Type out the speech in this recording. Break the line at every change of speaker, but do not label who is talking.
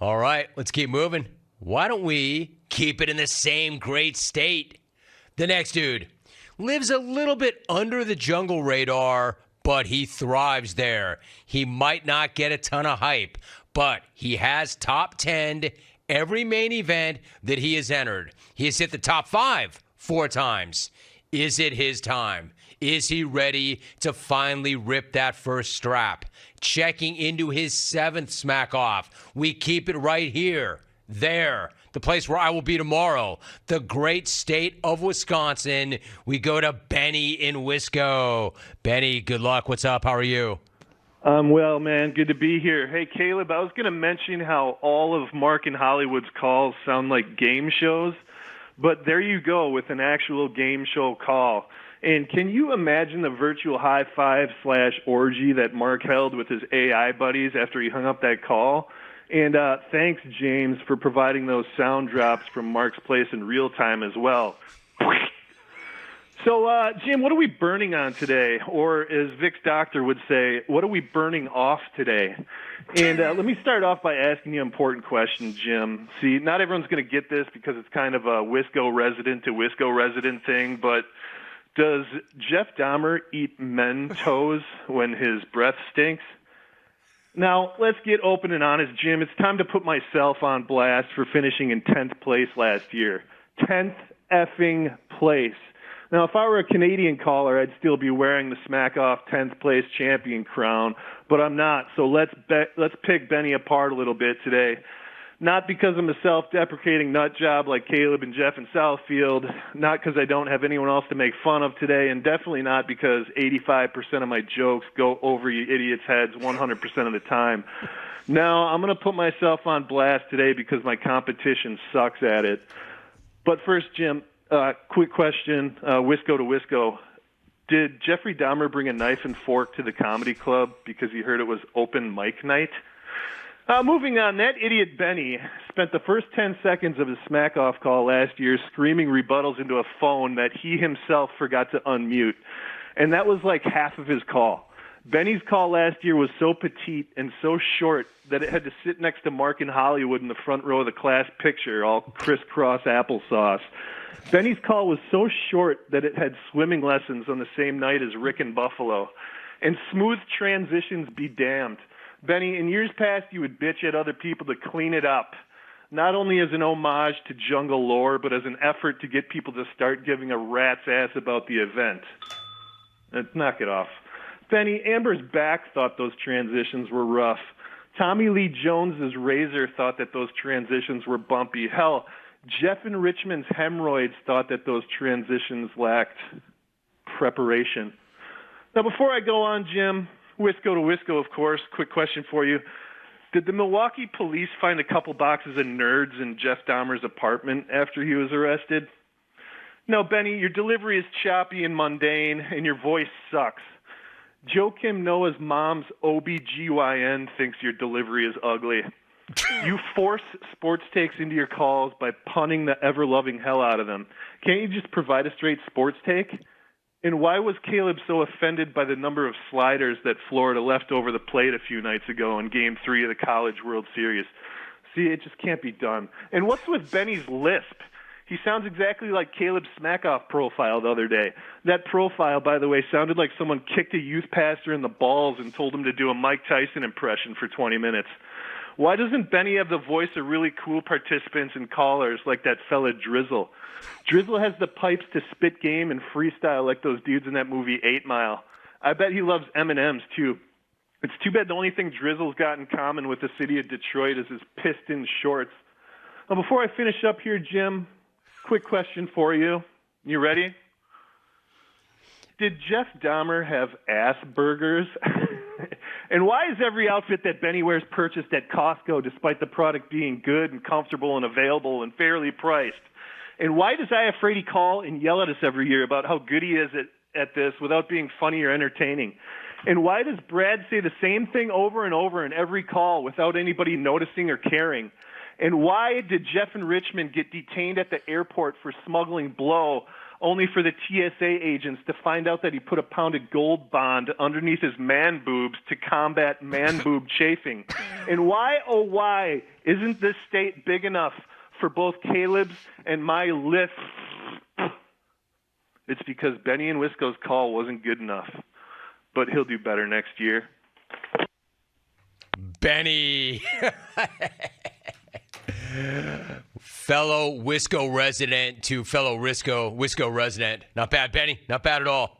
All right, let's keep moving. Why don't we keep it in the same great state? The next dude lives a little bit under the jungle radar, but he thrives there. He might not get a ton of hype, but he has top 10 every main event that he has entered. He has hit the top 5 4 times. Is it his time? Is he ready to finally rip that first strap? Checking into his 7th Smackoff. We keep it right here, there, the place where I will be tomorrow, the great state of Wisconsin. We go to Benny in Wisco. Benny, good luck. What's up? How are you?
Well, man, good to be here. Hey, Caleb, I was going to mention how all of Mark and Hollywood's calls sound like game shows, but there you go with an actual game show call. And can you imagine the virtual high five / orgy that Mark held with his AI buddies after he hung up that call? And thanks, James, for providing those sound drops from Mark's place in real time as well. So, Jim, what are we burning on today? Or as Vic's doctor would say, what are we burning off today? And let me start off by asking you an important question, Jim. See, not everyone's going to get this because it's kind of a Wisco resident to Wisco resident thing, but does Jeff Dahmer eat Mentos when his breath stinks? Now, let's get open and honest, Jim. It's time to put myself on blast for finishing in 10th place last year. 10th effing place. Now, if I were a Canadian caller, I'd still be wearing the Smackoff 10th place champion crown, but I'm not. So let's pick Benny apart a little bit today. Not because I'm a self-deprecating nut job like Caleb and Jeff in Southfield, not because I don't have anyone else to make fun of today, and definitely not because 85% of my jokes go over you idiots' heads 100% of the time. No, I'm going to put myself on blast today because my competition sucks at it. But first, Jim, quick question, Wisco to Wisco. Did Jeffrey Dahmer bring a knife and fork to the comedy club because he heard it was open mic night? Moving on, that idiot Benny spent the first 10 seconds of his Smackoff call last year screaming rebuttals into a phone that he himself forgot to unmute. And that was like half of his call. Benny's call last year was so petite and so short that it had to sit next to Mark and Hollywood in the front row of the class picture, all crisscross applesauce. Benny's call was so short that it had swimming lessons on the same night as Rick in Buffalo. And smooth transitions be damned. Benny, in years past, you would bitch at other people to clean it up, not only as an homage to jungle lore, but as an effort to get people to start giving a rat's ass about the event. Knock it off. Benny, Amber's back thought those transitions were rough. Tommy Lee Jones's razor thought that those transitions were bumpy. Hell, Jeff and Richmond's hemorrhoids thought that those transitions lacked preparation. Now, before I go on, Jim, Wisco to Wisco, of course. Quick question for you. Did the Milwaukee police find a couple boxes of nerds in Jeff Dahmer's apartment after he was arrested? No, Benny, your delivery is choppy and mundane, and your voice sucks. Joe Kim Noah's mom's OBGYN thinks your delivery is ugly. You force sports takes into your calls by punning the ever-loving hell out of them. Can't you just provide a straight sports take? And why was Caleb so offended by the number of sliders that Florida left over the plate a few nights ago in Game 3 of the College World Series? See, it just can't be done. And what's with Benny's lisp? He sounds exactly like Caleb's Smackoff profile the other day. That profile, by the way, sounded like someone kicked a youth pastor in the balls and told him to do a Mike Tyson impression for 20 minutes. Why doesn't Benny have the voice of really cool participants and callers like that fella Drizzle? Drizzle has the pipes to spit game and freestyle like those dudes in that movie 8 Mile. I bet he loves M&Ms, too. It's too bad the only thing Drizzle's got in common with the city of Detroit is his Pistons shorts. Now, before I finish up here, Jim, quick question for you. You ready? Did Jeff Dahmer have ass burgers? And why is every outfit that Benny wears purchased at Costco despite the product being good and comfortable and available and fairly priced? And why does I Afraidy call and yell at us every year about how good he is at this without being funny or entertaining? And why does Brad say the same thing over and over in every call without anybody noticing or caring? And why did Jeff and Richmond get detained at the airport for smuggling blow only for the TSA agents to find out that he put a pound of Gold Bond underneath his man boobs to combat man boob chafing. And why, oh why, isn't this state big enough for both Caleb's and my lift? It's because Benny and Wisco's call wasn't good enough. But he'll do better next year.
Benny. Fellow Wisco resident to fellow Wisco resident. Not bad, Benny. Not bad at all.